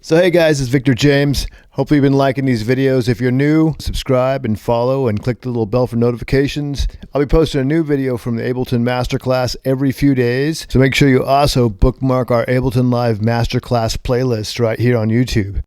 So hey guys, it's Victor James. Hopefully you've been liking these videos. If you're new, subscribe and follow and click the little bell for notifications. I'll be posting a new video from the Ableton Masterclass every few days. So make sure you also bookmark our Ableton Live Masterclass playlist right here on YouTube.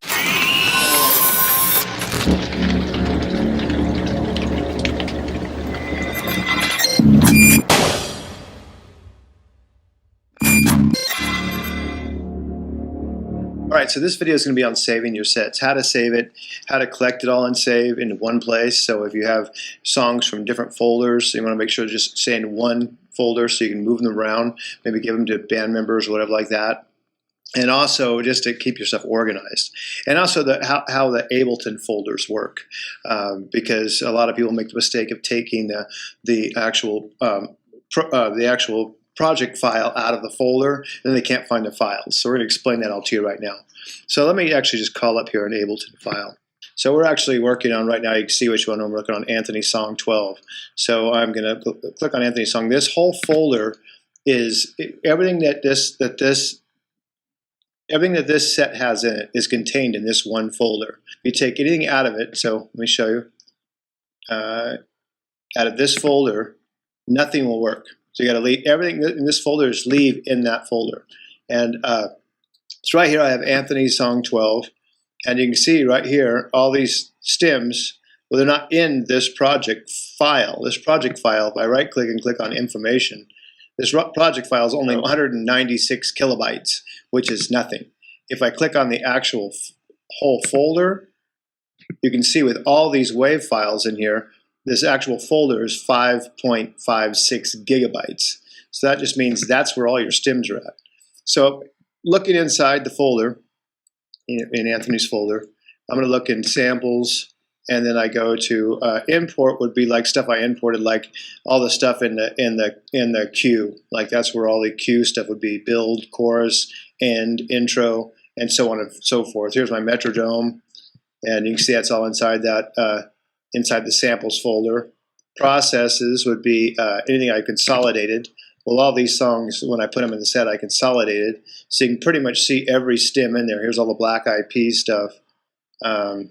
All right, so this video is going to be on saving your sets, how to save it, how to collect it all and save in one place. So if you have songs from different folders, you want to make sure to just stay in one folder so you can move them around, maybe give them to band members or whatever like that. And also just to keep yourself organized. And also how the Ableton folders work, because a lot of people make the mistake of taking the actual project file out of the folder, and then they can't find the files. So we're going to explain that all to you right now. So let me actually just call up here an Ableton file. So we're actually working on right now, you can see which one I'm working on, Anthony Song 12. So I'm going to click on Anthony Song. This whole folder is everything that this set has in it is contained in this one folder. If you take anything out of it, so let me show you, out of this folder, nothing will work. So you got to leave everything in this folder, is leave in that folder. And so right here I have Anthony Song 12, and you can see right here all these stems. Well, they're not in this project file. This project file, if I right click and click on information, this project file is only 196 kilobytes, which is nothing. If I click on the actual whole folder, you can see with all these WAV files in here, this actual folder is 5.56 gigabytes. So that just means that's where all your stems are at. So looking inside the folder, in Anthony's folder, I'm going to look in samples, and then I go to import would be like stuff I imported, like all the stuff in the queue. Like that's where all the queue stuff would be: build, chorus, end, intro, and so on and so forth. Here's my metrodome, and you can see that's all inside that. Inside the samples folder. Processes would be anything I consolidated. Well, all these songs, when I put them in the set, I consolidated. So you can pretty much see every stem in there. Here's all the Black Eyed Peas stuff. Bring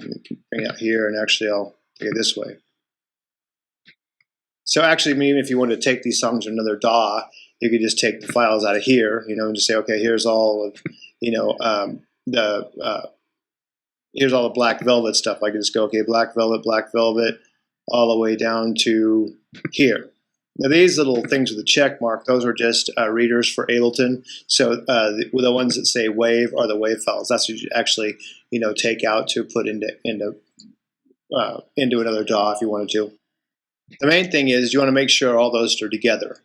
it out here, and actually I'll take it this way. So actually, even if you wanted to take these songs to another DAW, you could just take the files out of here, and just say, okay, here's all of, here's all the Black Velvet stuff. I can just go, okay, Black Velvet, all the way down to here. Now these little things with the check mark, those are just readers for Ableton. So the ones that say WAV are the WAV files. That's what you actually, take out to put into another DAW if you wanted to. The main thing is you want to make sure all those are together,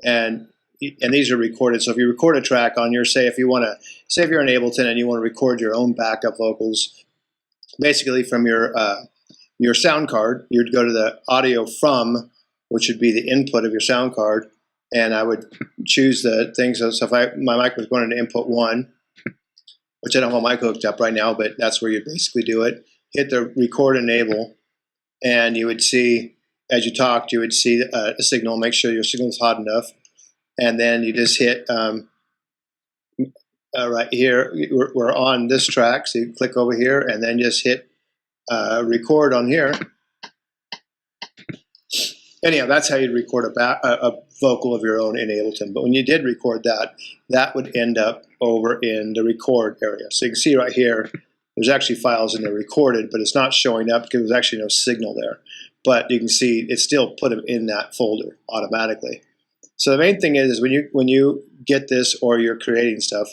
and these are recorded. So if you record a track on your, say if you're in Ableton and you want to record your own backup vocals, basically from your sound card, you'd go to the audio from, which would be the input of your sound card, and I would choose the things. So if my mic was going into input 1, which I don't have my mic hooked up right now, but that's where you basically do it. Hit the record enable, and you would see, as you talked, you would see a signal. Make sure your signal is hot enough, and then you just hit right here. We're on this track, so you click over here, and then just hit record on here. Anyhow, that's how you'd record a vocal of your own in Ableton. But when you did record that, that would end up over in the record area. So you can see right here, there's actually files in there recorded, but it's not showing up because there's actually no signal there. But you can see it still put them in that folder automatically. So the main thing is when you get this or you're creating stuff,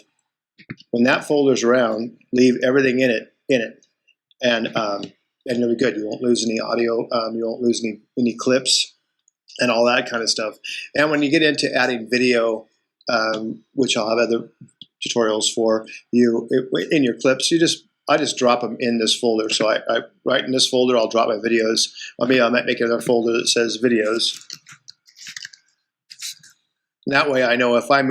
when that folder's around, leave everything in it, and it'll be good. You won't lose any audio. You won't lose any clips and all that kind of stuff. And when you get into adding video, which I'll have other tutorials for you in your clips, I just drop them in this folder. So I right in this folder, I'll drop my videos. I might make another folder that says videos. And that way I know if I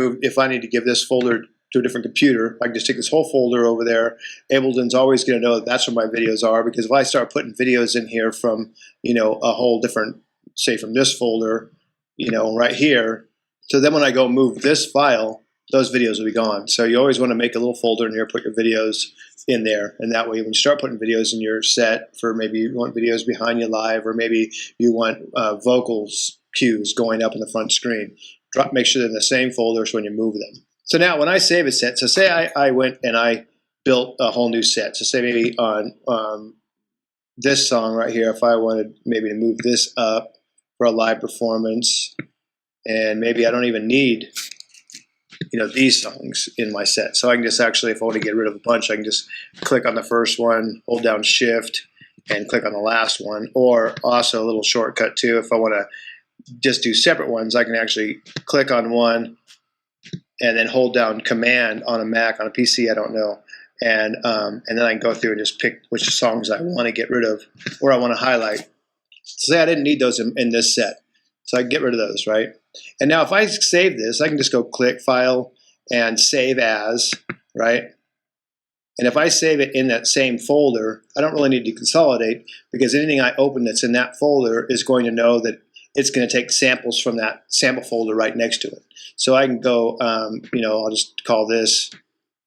need to give this folder to a different computer, I can just take this whole folder over there. Ableton's always going to know that's where my videos are, because if I start putting videos in here from, a whole different, say from this folder, right here, so then when I go move this file, those videos will be gone. So you always want to make a little folder in here, put your videos in there, and that way when you start putting videos in your set, for maybe you want videos behind you live, or maybe you want vocals cues going up in the front screen, make sure they're in the same folders when you move them. So now when I save a set, so say I went and I built a whole new set. So say maybe on this song right here, if I wanted maybe to move this up for a live performance, and maybe I don't even need these songs in my set. So I can just actually, if I want to get rid of a bunch, I can just click on the first one, hold down Shift, and click on the last one. Or also a little shortcut too, if I want to just do separate ones, I can actually click on one and then hold down Command on a Mac, on a PC, I don't know. And then I can go through and just pick which songs I want to get rid of or I want to highlight. So say I didn't need those in this set. So I can get rid of those, right? And now if I save this, I can just go click File and Save As, right? And if I save it in that same folder, I don't really need to consolidate, because anything I open that's in that folder is going to know that it's going to take samples from that sample folder right next to it. So I can go, I'll just call this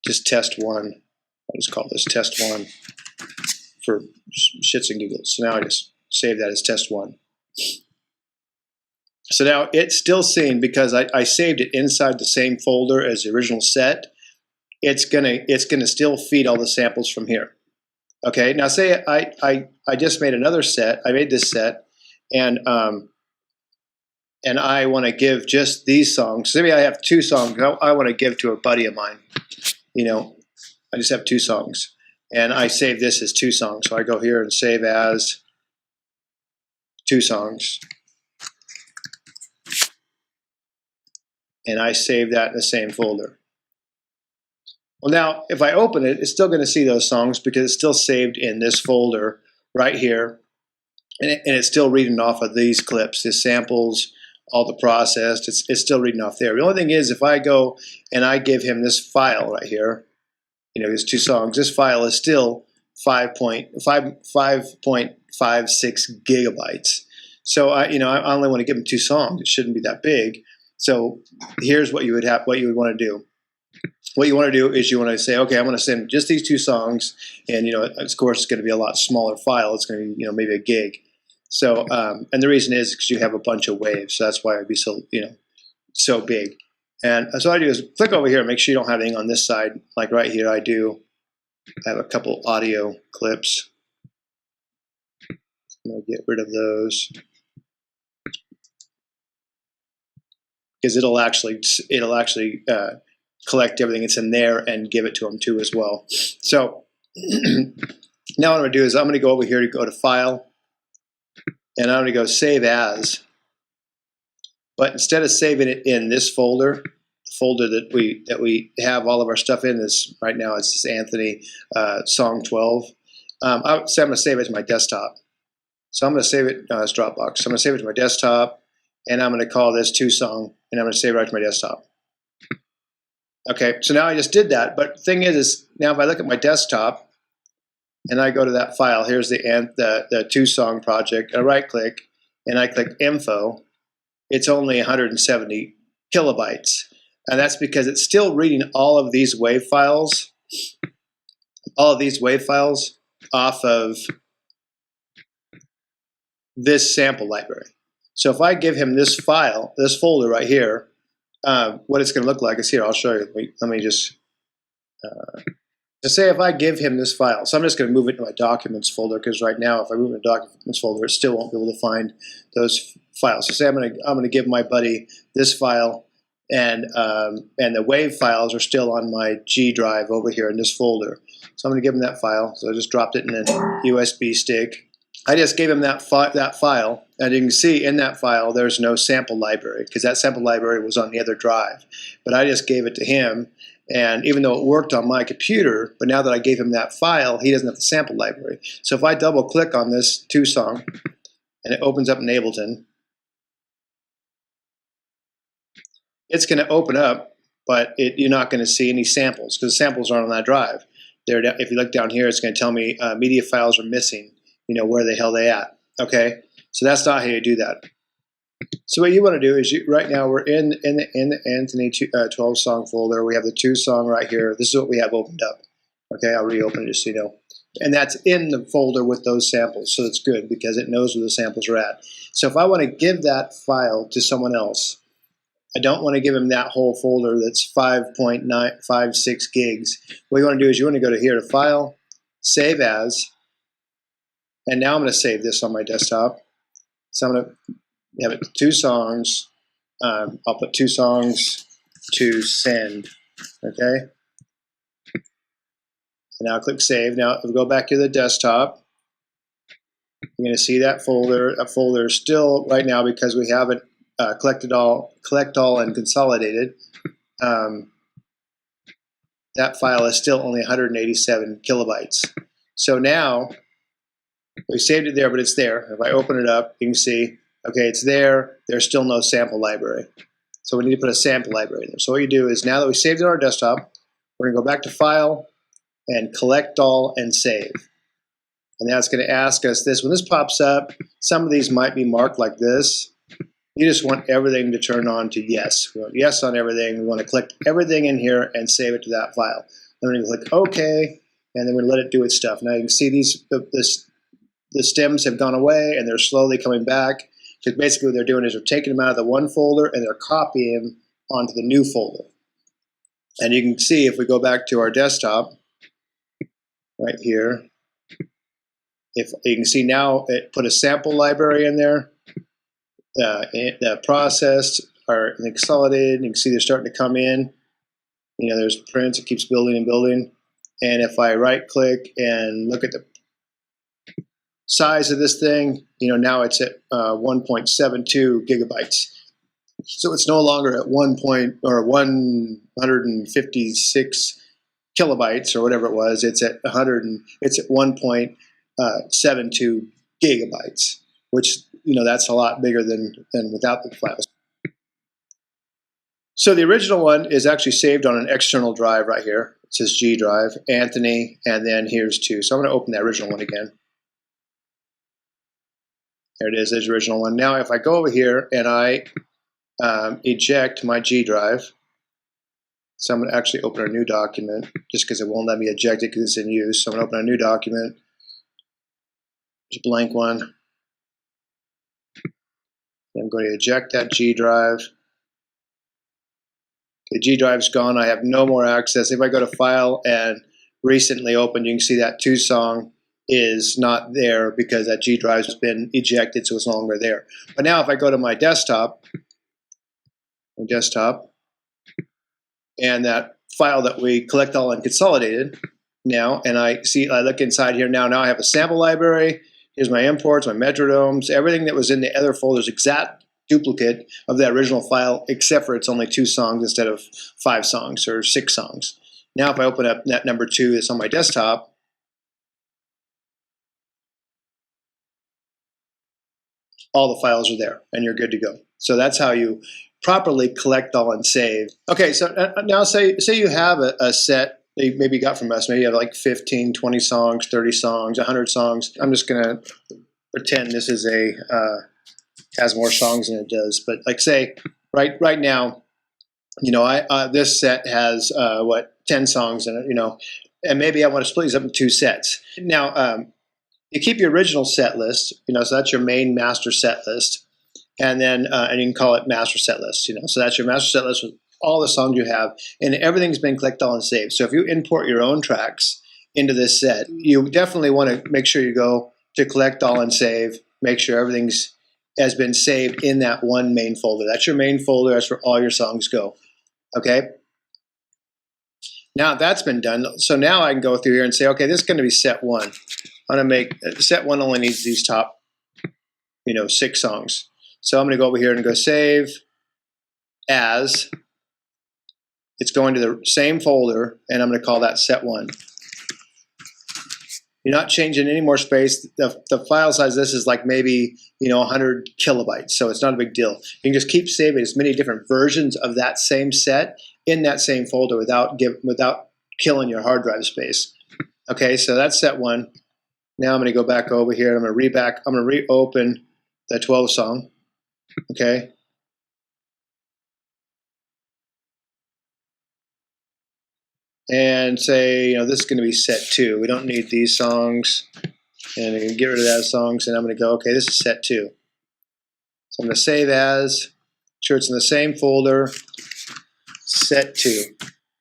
just test one. I'll just call this test one for shits and giggles. So now I just save that as test one. So now it's still seeing, because I saved it inside the same folder as the original set, it's gonna still feed all the samples from here. Okay, now say I just made another set, I made this set, and I want to give just these songs. So maybe I have 2 songs I want to give to a buddy of mine. I just have 2 songs, and I save this as 2 songs. So I go here and save as 2 songs. And I save that in the same folder. Well, now if I open it, it's still going to see those songs because it's still saved in this folder right here, and it's still reading off of these clips, the samples, all the processed. It's still reading off there. The only thing is, if I go and I give him this file right here, these 2 songs, this file is still 5.56 gigabytes. So I only want to give him 2 songs. It shouldn't be that big. So here's what you would want to do. What you want to do is you want to say, okay, I'm going to send just these 2 songs, and of course it's going to be a lot smaller file. It's going to be maybe a gig. So and the reason is because you have a bunch of waves, so that's why it'd be so so big. And so what I do is click over here and make sure you don't have anything on this side. Like right here, I have a couple audio clips. I'm going to get rid of those, because it'll actually collect everything that's in there and give it to them too as well. So now what I'm going to do is I'm going to go over here to go to File, and I'm going to go Save As. But instead of saving it in this folder, the folder that we have all of our stuff in, this right now it's this Anthony song 12. I'm going to save it to my desktop. So I'm going to save it as Dropbox. So I'm going to save it to my desktop, and I'm going to call this 2 song, and I'm going to save it right to my desktop. Okay, so now I just did that. But the thing is now if I look at my desktop and I go to that file, here's the 2 song project. I right click and I click Info. It's only 170 kilobytes, and that's because it's still reading all of these WAV files, off of this sample library. So if I give him this file, this folder right here, what it's going to look like is here. I'll show you. Let me just say if I give him this file. So I'm just going to move it to my Documents folder, because right now if I move it to Documents folder, it still won't be able to find those files. So say I'm going to give my buddy this file, and the WAV files are still on my G drive over here in this folder. So I'm going to give him that file. So I just dropped it in a USB stick. I just gave him that file, and you can see in that file there's no sample library, because that sample library was on the other drive. But I just gave it to him, and even though it worked on my computer, but now that I gave him that file, he doesn't have the sample library. So if I double click on this 2 song, and it opens up in Ableton, it's going to open up, but you're not going to see any samples, because the samples aren't on that drive. If you look down here, it's going to tell me media files are missing. Where the hell they at? Okay, so that's not how you do that. So what you want to do is, right now we're in the Anthony 12 song folder. We have the 2 song right here. This is what we have opened up. Okay, I'll reopen it just so you know. And that's in the folder with those samples, so it's good because it knows where the samples are at. So if I want to give that file to someone else, I don't want to give them that whole folder that's 5.956 gigs. What you want to do is you want to go to here to File, Save As, and now I'm going to save this on my desktop. So I'm going to have it 2 songs. I'll put 2 songs to send. Okay. And now click Save. Now if we go back to the desktop, you're going to see that folder. That folder is still right now because we haven't collect all and consolidated. That file is still only 187 kilobytes. So now we saved it there, but it's there. If I open it up, you can see, okay, it's there. There's still no sample library. So we need to put a sample library in there. So what you do is, now that we saved it on our desktop, we're going to go back to File and Collect All and Save. And that's going to ask us this. When this pops up, some of these might be marked like this. You just want everything to turn on to yes. We want yes on everything. We want to collect everything in here and save it to that file. Then we're going to click OK, and then we let it do its stuff. Now you can see the stems have gone away, and they're slowly coming back. Because basically what they're doing is they're taking them out of the one folder and they're copying them onto the new folder. And you can see if we go back to our desktop, right here, if you can see now it put a sample library in there. The processed are consolidated. You can see they're starting to come in. You know, there's prints. It keeps building and building. And if I right click and look at the size of this thing, you know, now it's at 1.72 gigabytes. So it's no longer at 156 kilobytes or whatever it was. It's at 1.72 gigabytes, which, you know, that's a lot bigger than without the files. So the original one is actually saved on an external drive right here. It says G drive, Anthony, and then here's 2. So I'm going to open that original one again. There it is, there's the original one. Now if I go over here and I eject my G drive, so I'm going to actually open a new document just because it won't let me eject it because it's in use. So I'm going to open a new document, just a blank one. I'm going to eject that G drive. The G drive's gone. I have no more access. If I go to File and Recently Opened, you can see that 2 song is not there because that G drive has been ejected, so it's no longer there. But now if I go to my desktop, and that file that we collect all and consolidated now, and I look inside here now I have a sample library. Here's my imports, my metronomes, everything that was in the other folder is exact duplicate of that original file, except for it's only 2 songs instead of 5 songs or 6 songs. Now if I open up that number 2 that's on my desktop, all the files are there and you're good to go. So that's how you properly collect all and save. Okay, so now say you have a set that you maybe got from us. Maybe you have like 15, 20 songs, 30 songs, 100 songs. I'm just going to pretend this is has more songs than it does. But like say right now, you know, this set has 10 songs in it, you know, and maybe I want to split these up in 2 sets. Now, you keep your original set list, you know, so that's your main master set list, and then and you can call it master set list, you know, so that's your master set list with all the songs you have, and everything's been collected all and saved. So if you import your own tracks into this set, you definitely want to make sure you go to collect all and save, make sure everything's has been saved in that one main folder. That's your main folder. That's where all your songs go. Okay. Now that's been done. So now I can go through here and say, okay, this is going to be set 1. I'm going to make set 1 only needs these top, you know, 6 songs. So I'm going to go over here and go save as. It's going to the same folder, and I'm going to call that set 1. You're not changing any more space. The file size of this is like maybe, you know, 100 kilobytes, so it's not a big deal. You can just keep saving as many different versions of that same set in that same folder without killing your hard drive space. Okay, so that's set 1. Now I'm going to go back over here. I'm going to reopen the 12 song. Okay. And say, this is going to be set 2. We don't need these songs. And I'm going to get rid of that songs, and I'm going to go, okay, this is set 2. So I'm going to save as, sure it's in the same folder, set 2.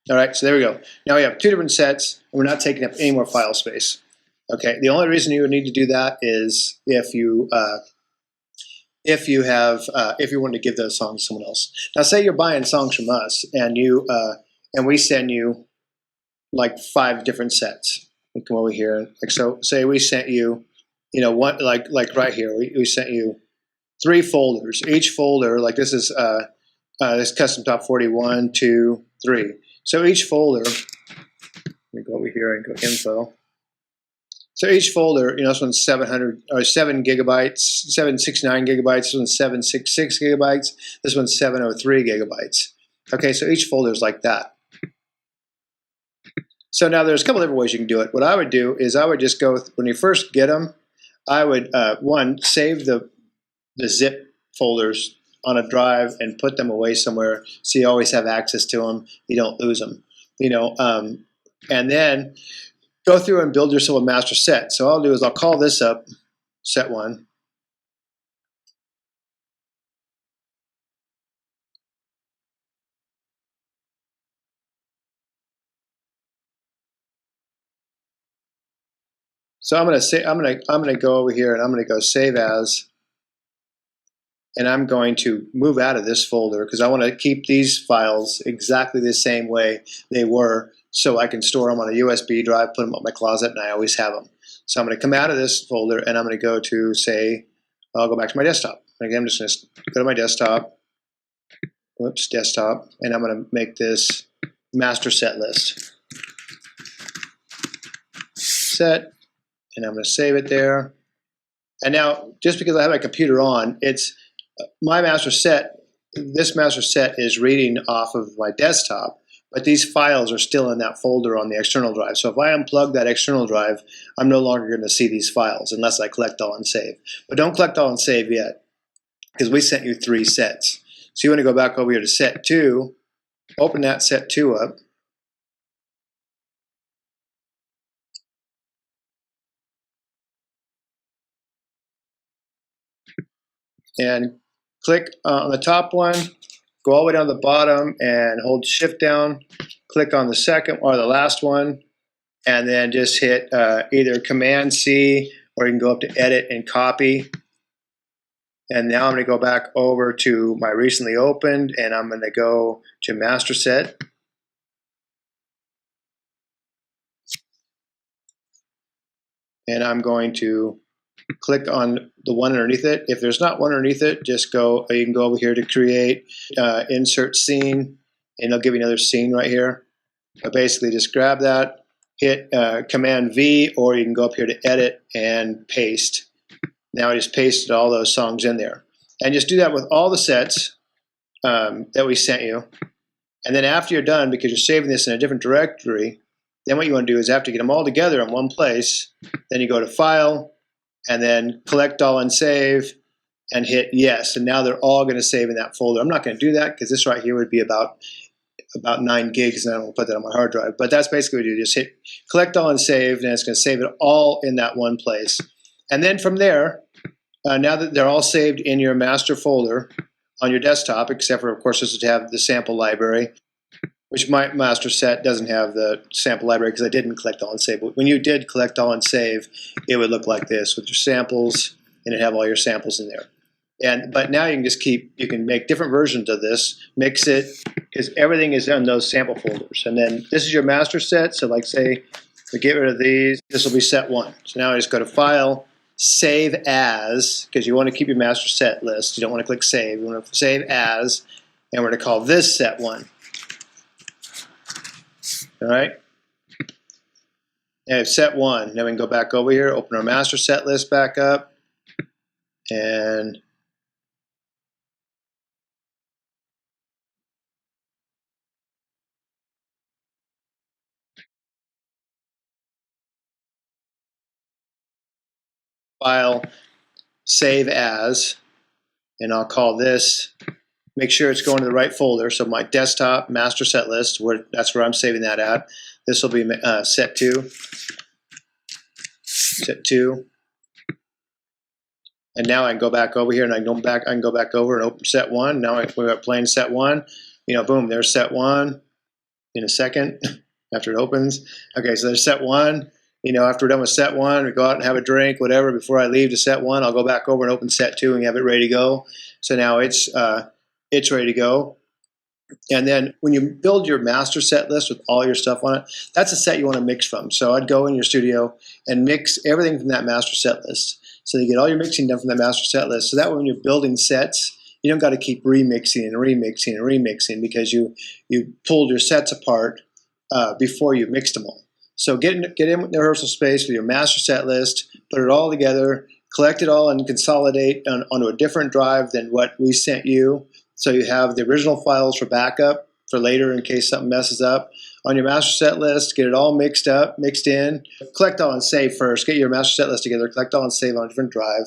All right, so there we go. Now we have 2 different sets, and we're not taking up any more file space. Okay, the only reason you would need to do that is if you want to give those songs to someone else. Now, say you're buying songs from us, and we send you like 5 different sets. We come over here, like so. Say we sent you, one like right here. We sent you 3 folders. Each folder, like this is this custom top 41, 2, 3. So each folder. Let me go over here and go info. So each folder, this one's 700 or 7 gigabytes, 769 gigabytes. This one's 766 gigabytes. This one's 703 gigabytes. Okay, so each folder is like that. So now there's a couple different ways you can do it. What I would do is I would just go, when you first get them, I would, one, save the zip folders on a drive and put them away somewhere so you always have access to them. You don't lose them, and then go through and build yourself a master set. So all I'll do is I'll call this up, set 1. So I'm gonna go over here and I'm gonna go save as, and I'm going to move out of this folder because I want to keep these files exactly the same way they were, so I can store them on a USB drive, put them in my closet, and I always have them. So I'm going to come out of this folder and I'm going to go to, say, I'll go back to my desktop. Again, I'm just going to go to my desktop. Whoops, desktop, and I'm going to make this master set list. Set, and I'm going to save it there. And now, just because I have my computer on, it's my master set. This master set is reading off of my desktop, but these files are still in that folder on the external drive. So if I unplug that external drive, I'm no longer going to see these files unless I collect all and save. But don't collect all and save yet, because we sent you 3 sets. So you want to go back over here to set 2, open that set 2 up, and click on the top one, go all the way down to the bottom and hold shift down, click on the second or the last one, and then just hit either Command C, or you can go up to edit and copy. And now I'm going to go back over to my recently opened, and I'm going to go to master set. And I'm going to click on the one underneath it. If there's not one underneath it, just go, you can go over here to create, insert scene, and it'll give you another scene right here. But basically just grab that, hit Command V, or you can go up here to edit and paste. Now I just pasted all those songs in there. And just do that with all the sets that we sent you. And then after you're done, because you're saving this in a different directory, then what you want to do is after you get them all together in one place, then you go to File, and then Collect All and Save, and hit Yes. And now they're all going to save in that folder. I'm not going to do that because this right here would be about 9 gigs, and I don't put that on my hard drive. But that's basically what you do. Just hit Collect All and Save, and it's going to save it all in that one place. And then from there, now that they're all saved in your master folder on your desktop, except for, of course, this would have the sample library, which my master set doesn't have the sample library because I didn't collect all and save. But when you did collect all and save, it would look like this with your samples, and it'd have all your samples in there. But now you can just you can make different versions of this, mix it, because everything is in those sample folders. And then this is your master set. So like say, we get rid of these, this will be set 1. So now I just go to File, Save As, because you want to keep your master set list. You don't want to click Save. You want to Save As, and we're going to call this set 1. All right? And set 1. Then we can go back over here, open our master set list back up, and File, Save As, and I'll call this, make sure it's going to the right folder. So my desktop master set list, that's where I'm saving that at. This will be set 2. Set 2. And now I can go back over here, and I can go back over and open set 1. Now we're playing set 1. You know, boom, there's set 1 in a second after it opens. Okay, so there's set 1. You know, after we're done with set 1, we go out and have a drink, whatever. Before I leave to set 1, I'll go back over and open set 2 and have it ready to go. So now it's ready to go. And then when you build your master set list with all your stuff on it, that's a set you want to mix from. So I'd go in your studio and mix everything from that master set list. So you get all your mixing done from that master set list. So that way when you're building sets, you don't got to keep remixing and remixing and remixing because you pulled your sets apart before you mixed them all. So get in the rehearsal space with your master set list, put it all together, collect it all and consolidate onto a different drive than what we sent you. So you have the original files for backup for later in case something messes up. On your master set list, get it all mixed in. Collect all and save first. Get your master set list together, collect all and save on a different drive.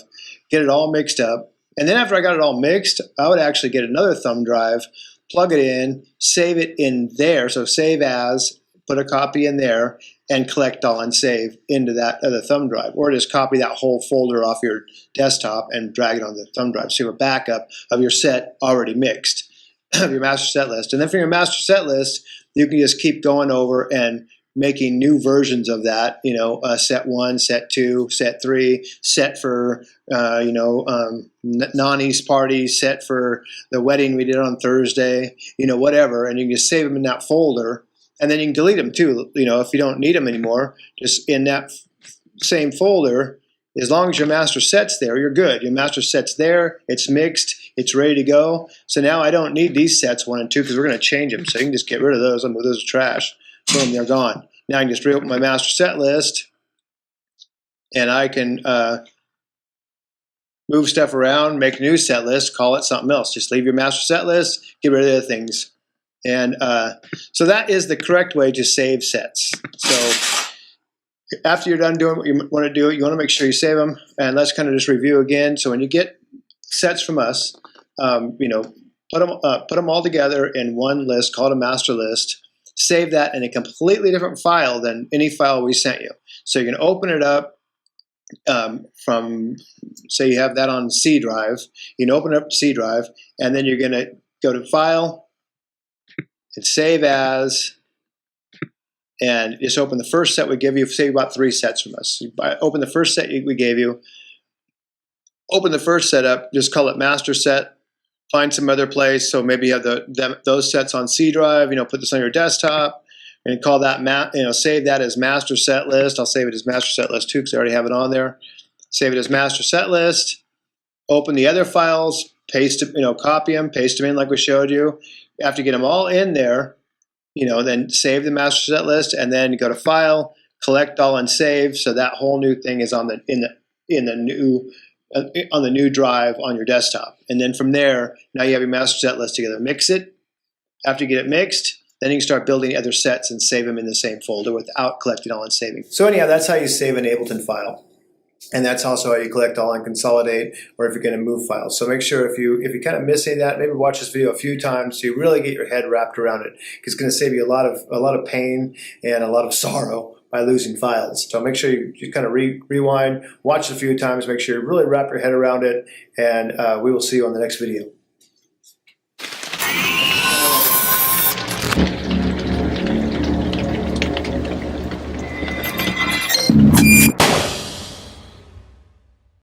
Get it all mixed up. And then after I got it all mixed, I would actually get another thumb drive, plug it in, save it in there. So save as, put a copy in there, and collect all and save into that other thumb drive. Or just copy that whole folder off your desktop and drag it on the thumb drive. So you have a backup of your set already mixed, of your master set list. And then from your master set list, you can just keep going over and making new versions of that, you know, set 1, set 2, set 3, set for, Nani's party, set for the wedding we did on Thursday, you know, whatever. And you can just save them in that folder. And then you can delete them too, you know, if you don't need them anymore, just in that same folder, as long as your master set's there, you're good. Your master set's there, it's mixed, it's ready to go. So now I don't need these sets 1 and 2 because we're going to change them. So you can just get rid of those. I'm those are trash. Boom, they're gone. Now I can just reopen my master set list and I can move stuff around, make a new set list, call it something else. Just leave your master set list, get rid of the other things. And so that is the correct way to save sets. So after you're done doing what you want to do, you want to make sure you save them. And let's kind of just review again. So when you get sets from us, you know, put them all together in one list called a master list. Save that in a completely different file than any file we sent you. So you can open it up from, say you have that on C drive. You can open it up to C drive, and then you're going to go to File, and Save As, and just open the first set we give you. Say about 3 sets from us. Open the first set we gave you. Open the first set up. Just call it Master Set. Find some other place. So maybe you have those sets on C drive. You know, put this on your desktop and call that save that as Master Set List. I'll save it as Master Set List 2 because I already have it on there. Save it as Master Set List. Open the other files. Paste them. You know, copy them. Paste them in like we showed you. After you get them all in there, you know, then save the master set list, and then you go to File, Collect All, and Save. So that whole new thing is on the new drive on your desktop. And then from there, now you have your master set list together. Mix it. After you get it mixed, then you can start building other sets and save them in the same folder without collecting all and saving. So anyhow, that's how you save an Ableton file. And that's also how you collect all and consolidate, or if you're going to move files. So make sure if you kind of miss any of that, maybe watch this video a few times so you really get your head wrapped around it. Because it's going to save you a lot of pain and a lot of sorrow by losing files. So make sure you kind of rewind, watch it a few times, make sure you really wrap your head around it, and we will see you on the next video.